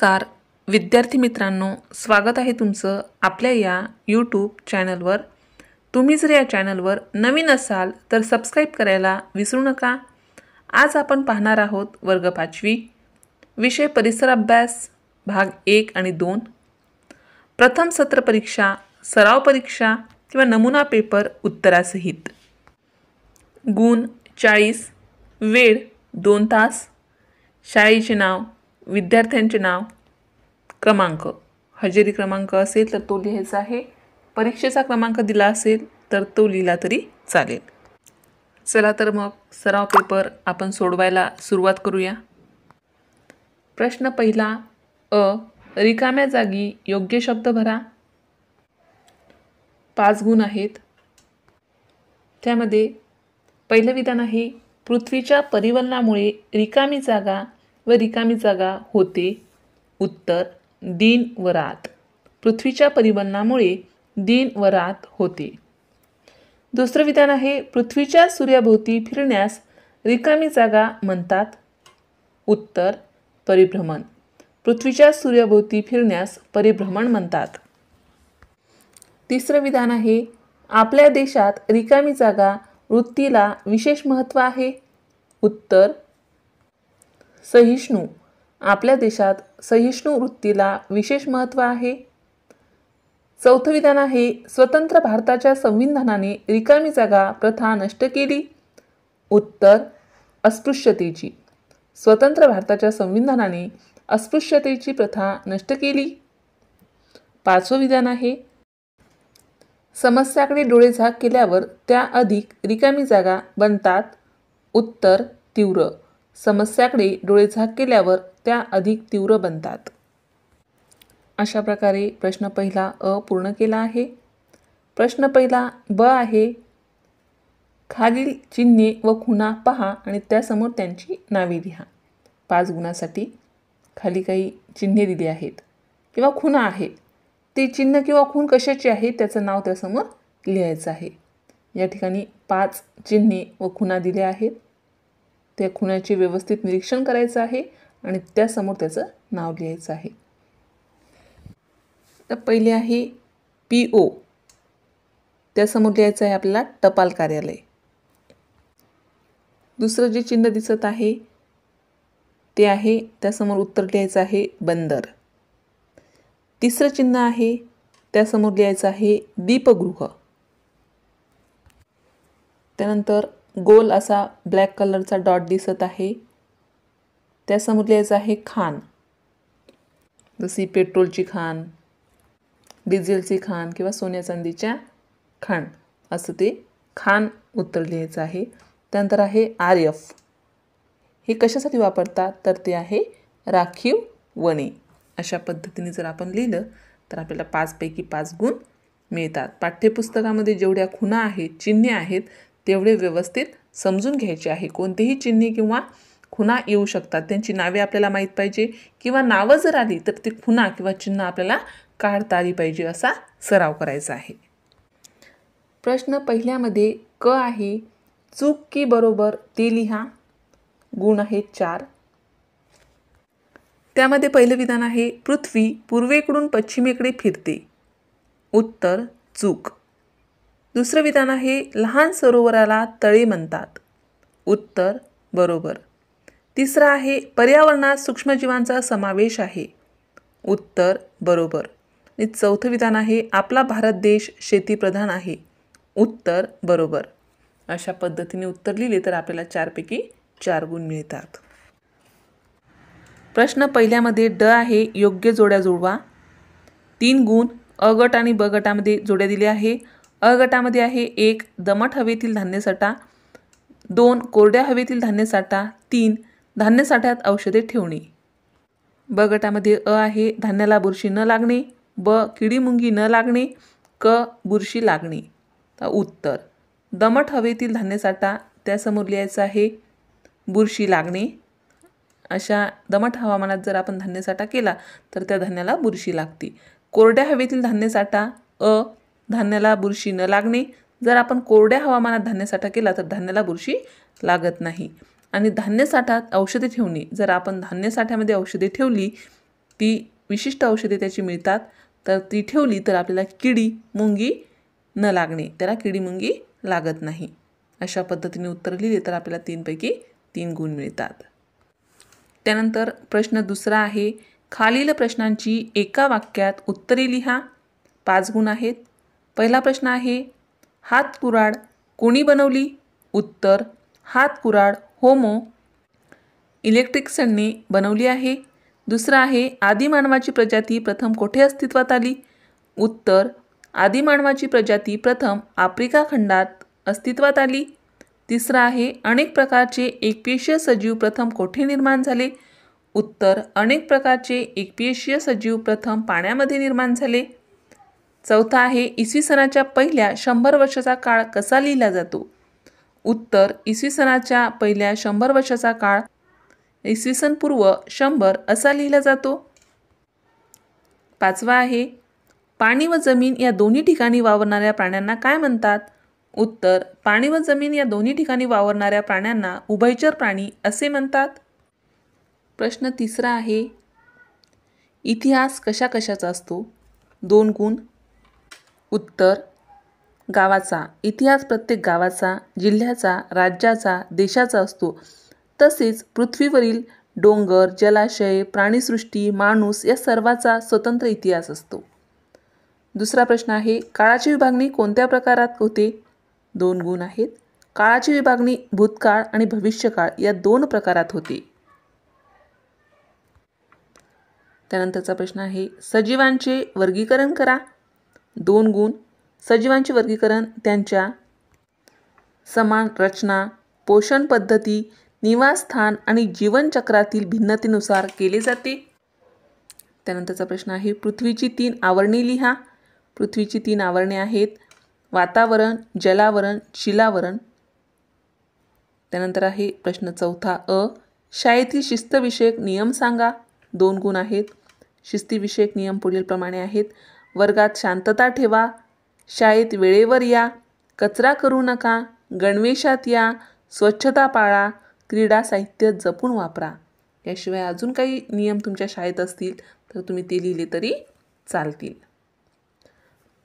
नमस्कार विद्यार्थी मित्रांनो, स्वागत आहे तुमचं आपल्या या यूट्यूब चॅनलवर। तुम्ही जर या चॅनलवर नवीन असाल तर सबस्क्राइब करायला विसरू नका। आज आपण पाहणार आहोत वर्ग 5वी विषय परिसर अभ्यास भाग 1 आणि 2, प्रथम सत्र परीक्षा, सराव परीक्षा किंवा नमुना पेपर उत्तरासहित। गुण 40, वेळ 2 तास, शाळेचे नाव, विद्यार्थ्यांचे नाव, क्रमांक, हजेरी क्रमांक असेल तर तो लिहायचा आहे, परीक्षेचा क्रमांक दिला असेल तर तो लिहिला तरी चालेल। चला तर मग सराव पेपर आपण सोडवायला सुरुवात करूया। प्रश्न पहिला अ, रिकाम्या जागी योग्य शब्द भरा। 5 गुण आहेत। त्यामध्ये पहिलं विधान आहे, पृथ्वीच्या परिवलनामुळे रिकामी जागा होते। उत्तर दिन व रात। पृथ्वीच्या परिवलनामुळे दिन व रात होते। दुसरं विधान आहे, पृथ्वीच्या सूर्याभोवती फिरण्यास रिकामी जागा म्हणतात। उत्तर परिभ्रमण। पृथ्वीच्या सूर्याभोवती फिरण्यास परिभ्रमण म्हणतात। तिसरं विधान आहे, आपल्या देशात रिकामी जागा वृत्तीला विशेष महत्त्व आहे। उत्तर सहिष्णु। आपल्या देशात सहिष्णु वृत्तीला विशेष महत्त्व आहे। चौथं विधान आहे, स्वतंत्र भारताच्या संविधानाने रिकामी जागा प्रथा नष्ट केली। उत्तर अस्पृश्यतेची। स्वतंत्र भारताच्या संविधानाने अस्पृश्यतेची प्रथा नष्ट केली। पाचवं विधान आहे, समस्याकडे डोळेझाक केल्यावर त्या अधिक रिकामी जागा बनतात। उत्तर तीव्र। समस्याकडे डोळेझाक केल्यावर त्या अधिक तीव्र बनतात। अशा प्रकारे प्रश्न पहिला अ पूर्ण केला आहे। प्रश्न पहिला ब आहे, खालील चिन्हे व खुणा पहा आणि त्यासमोर त्यांची नावे लिहा। 5 गुणासाठी खाली काही चिन्हे दिली आहेत किंवा खुणा आहेत। ते चिन्ह किंवा खूण कशाचे आहे त्याचं नाव त्यासमोर लिहायचं आहे। या ठिकाणी 5 चिन्हे व खुणा दिल्या आहेत। त्या खुणाचे व्यवस्थित निरीक्षण करायचं आहे आणि त्यासमोर त्याचं नाव लिहायचं आहे। तर पहिले आहे PO, त्यासमोर लिहायचं आहे आपल्याला टपाल कार्यालय। दुसरं जे चिन्ह दिसत आहे ते आहे, त्यासमोर उत्तर लिहायचं आहे बंदर। तिसरं चिन्ह आहे, त्यासमोर लिहायचं आहे दीपगृह। त्यानंतर गोल असा ब्लॅक कलरचा डॉट दिसत आहे, त्यासमोर लिहायचं आहे खाण। जशी पेट्रोलची खाण, डिझेलची खाण किंवा सोन्या चांदीच्या खाण, असं ते खाण उत्तर लिहायचं आहे। त्यानंतर आहे RF, हे कशासाठी वापरतात तर ते आहे राखीव वने। अशा पद्धतीने जर आपण लिहिलं तर आपल्याला 5 पैकी 5 गुण मिळतात। पाठ्यपुस्तकामध्ये जेवढ्या खुणा आहेत, चिन्हे आहेत, तेवढे व्यवस्थित समजून घ्यायचे आहे। कोणतेही चिन्हे किंवा खुणा येऊ शकतात, त्यांची नावे आपल्याला माहीत पाहिजे किंवा नावं जर आली तर ती खुणा किंवा चिन्ह आपल्याला काढता आली पाहिजे, असा सराव करायचा आहे। प्रश्न पहिल्यामध्ये क आहे, चूक की बरोबर ते लिहा। गुण आहेत 4। त्यामध्ये पहिलं विधान आहे, पृथ्वी पूर्वेकडून पश्चिमेकडे फिरते। उत्तर चूक। दुसरं विधान आहे, लहान सरोवराला तळे म्हणतात। उत्तर बरोबर। तिसरं आहे, पर्यावरणात सूक्ष्मजीवांचा समावेश आहे। उत्तर बरोबर। आणि चौथं विधान आहे, आपला भारत देश शेतीप्रधान आहे। उत्तर बरोबर। अशा पद्धतीने उत्तर लिहिले तर आपल्याला 4 पैकी 4 गुण मिळतात। प्रश्न पहिल्यामध्ये ड आहे, योग्य जोड्या जुळवा। 3 गुण। अ गट आणि ब गटामध्ये जोड्या दिल्या आहे। अ गटामध्ये आहे 1 दमट हवेतील धान्यसाठा, 2 कोरड्या हवेतील धान्यसाठा, 3 धान्य साठ्यात औषधे ठेवणे। ब गटामध्ये अ आहे, धान्याला बुरशी न लागणे, ब किडीमुंगी न लागणे, क बुरशी लागणे। तर उत्तर दमट हवेतील धान्यसाठा, त्यासमोर लिहायचं आहे बुरशी लागणे। अशा दमट हवामानात जर आपण धान्यसाठा केला तर त्या धान्याला बुरशी लागते। कोरड्या हवेतील धान्यसाठा अ, धान्याला बुरशी न लागणे। जर आपण कोरड्या हवामानात धान्यसाठा केला तर धान्याला बुरशी लागत नाही। आणि धान्यसाठ्यात औषधे ठेवणे, जर आपण धान्यसाठ्यामध्ये औषधे ठेवली ती विशिष्ट औषधे त्याची मिळतात, तर ती ठेवली तर आपल्याला किडी मुंगी न लागणे, त्याला किडी मुंगी लागत नाही. अशा पद्धतीने उत्तर लिहिले तर आपल्याला 3 पैकी 3 गुण मिळतात. त्यानंतर प्रश्न दुसरा आहे, खालील प्रश्नांची एका वाक्यात उत्तरे लिहा. 5 गुण आहेत. पहिला प्रश्न आहे, हातकुराड कोणी बनवली? उत्तर, हातकुराड होमो इलेक्ट्रिक्सनने बनवली आहे. दुसरा आहे, आदिमानवाची प्रजाती प्रथम कोठे अस्तित्वात आली? उत्तर, आदिमानवाची प्रजाती प्रथम आफ्रिका खंडात अस्तित्वात आली. तिसरा आहे, अनेक प्रकारचे एकपेशीय सजीव प्रथम कोठे निर्माण झाले? उत्तर, अनेक प्रकारचे एकपेशीय सजीव प्रथम पाण्यामध्ये निर्माण झाले. चौथा आहे, इसवी सनाच्या पहिल्या 100 वर्षाचा काळ कसा लिहिला जातो? उत्तर, इसवी सनाच्या पहिल्या 100 वर्षाचा काळ इसवी सन पूर्व 100 असा लिहिला जातो. पाचवा आहे, पाणी व जमीन या दोन्ही ठिकाणी वावरणाऱ्या प्राण्यांना काय म्हणतात? उत्तर, पाणी व जमीन या दोन्ही ठिकाणी वावरणाऱ्या प्राण्यांना उभयचर प्राणी असे म्हणतात. प्रश्न तिसरा आहे, इतिहास कशा कशाचा असतो? 2 गुण. उत्तर, गावाचा. इतिहास प्रत्येक गावाचा, जिल्ह्याचा, राज्याचा, देशाचा असतो. तसेच पृथ्वीवरील डोंगर, जलाशय, प्राणीसृष्टी, माणूस या सर्वाचा स्वतंत्र इतिहास असतो. दुसरा प्रश्न आहे, काळाची विभागणी कोणत्या प्रकारात होते? 2 गुण आहेत. काळाची विभागणी भूतकाळ आणि भविष्यकाळ या 2 प्रकारात होते. त्यानंतरचा प्रश्न आहे, सजीवांचे वर्गीकरण करा. 2 गुण. सजीवांचे वर्गीकरण त्यांच्या समान रचना, पोषण पद्धती, निवासस्थान आणि जीवनचक्रातील भिन्नतेनुसार केले जाते. त्यानंतरचा प्रश्न आहे, पृथ्वीची 3 आवरणे लिहा. पृथ्वीची 3 आवरणे आहेत, वातावरण, जलावरण, शिलावरण. त्यानंतर आहे प्रश्न चौथा अ, शाळेतील शिस्तविषयक नियम सांगा. 2 गुण आहेत. शिस्तीविषयक नियम पुढीलप्रमाणे आहेत, वर्गात शांतता ठेवा, शाळेत वेळेवर या, कचरा करू नका, गणवेशात या, स्वच्छता पाळा, क्रीडा साहित्य जपून वापरा. याशिवाय अजून काही नियम तुमच्या शाळेत असतील तर तुम्ही ते लिहिले तरी चालतील.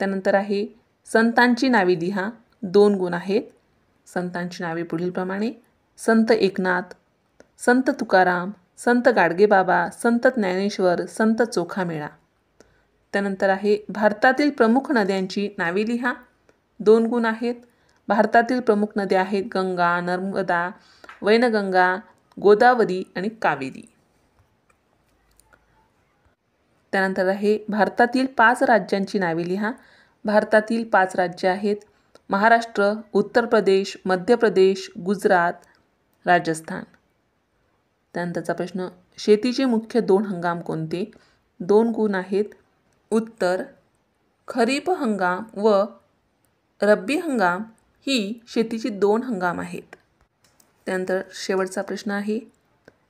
त्यानंतर आहे, संतांची नावे लिहा. 2 गुण आहेत. संतांची नावे पुढीलप्रमाणे, संत एकनाथ, संत तुकाराम, संत गाडगेबाबा, संत ज्ञानेश्वर, संत चोखामेळा. त्यानंतर आहे, भारतातील प्रमुख नद्यांची नावे लिहा. 2 गुण आहेत. भारतातील प्रमुख नद्या आहेत गंगा, नर्मदा, वैनगंगा, गोदावरी आणि कावेरी. त्यानंतर आहे, भारतातील 5 राज्यांची नावे लिहा. भारतातील 5 राज्य आहेत महाराष्ट्र, उत्तर प्रदेश, मध्य प्रदेश, गुजरात, राजस्थान. त्यानंतरचा प्रश्न, शेतीचे मुख्य 2 हंगाम कोणते? 2 गुण आहेत. उत्तर, खरीप हंगाम व रब्बी हंगाम ही शेतीची 2 हंगाम आहेत. त्यानंतर शेवटचा प्रश्न आहे,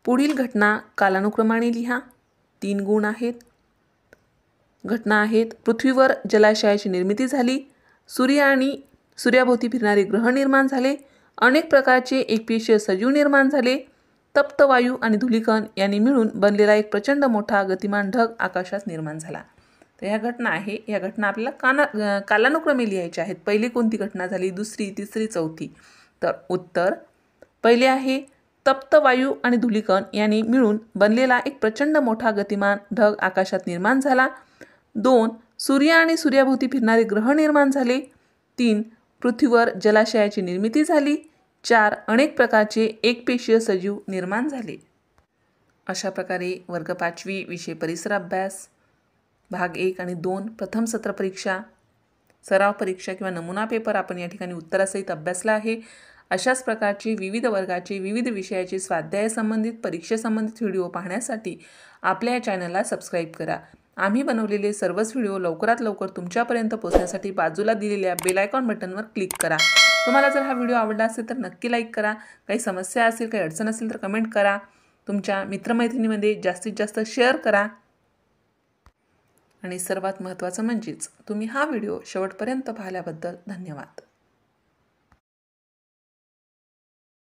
पुढील घटना कालानुक्रमाने लिहा. 3 गुण आहेत. घटना आहेत, पृथ्वीवर जलाशयाची निर्मिती झाली, सूर्य आणि सूर्याभोवती फिरणारे ग्रह निर्माण झाले, अनेक प्रकारचे एकपेशीय सजीव निर्माण झाले, तप्त वायू आणि धूलिकण यांनी मिळून बनलेला एक प्रचंड मोठा गतिमान ढग आकाशात निर्माण झाला. तर ह्या घटना आहे, या घटना आपल्याला कालानुक्रमे लिहायच्या आहेत. पहिली कोणती घटना झाली, दुसरी, तिसरी, चौथी? तर उत्तर, पहिले आहे, तप्त वायू आणि धूलिकण यांनी मिळून बनलेला एक प्रचंड मोठा गतिमान ढग आकाशात निर्माण झाला. 2, सूर्य आणि सूर्याभोवती फिरणारे ग्रह निर्माण झाले. 3, पृथ्वीवर जलाशयाची निर्मिती झाली. 4, अनेक प्रकारचे एकपेशीय सजीव निर्माण झाले. अशा प्रकारे वर्ग 5वी विषय परिसर अभ्यास भाग 1 आणि 2 प्रथम सत्र परीक्षा, सराव परीक्षा किंवा नमुना पेपर आपण या ठिकाणी उत्तरासहित अभ्यासला आहे. अशाच प्रकारचे विविध वर्गाचे विविध विषयाचे स्वाध्याय संबंधित परीक्षेसंबंधित व्हिडिओ पाहण्यासाठी आपल्या या चॅनलला सबस्क्राईब करा. आम्ही बनवलेले सर्वच व्हिडिओ लवकरात लवकर तुमच्यापर्यंत पोहोचण्यासाठी बाजूला दिलेल्या बेल आयकॉन बटनवर क्लिक करा. तुम्हाला जर हा व्हिडिओ आवडला असेल तर नक्की लाईक करा. काही समस्या असेल, काही अडचण असेल तर कमेंट करा. तुमच्या मित्रमैत्रिणीमध्ये जास्तीत जास्त शेअर करा. आणि सर्वात महत्त्वाचं म्हणजेच तुम्ही हा व्हिडिओ शेवटपर्यंत पाहिल्याबद्दल धन्यवाद.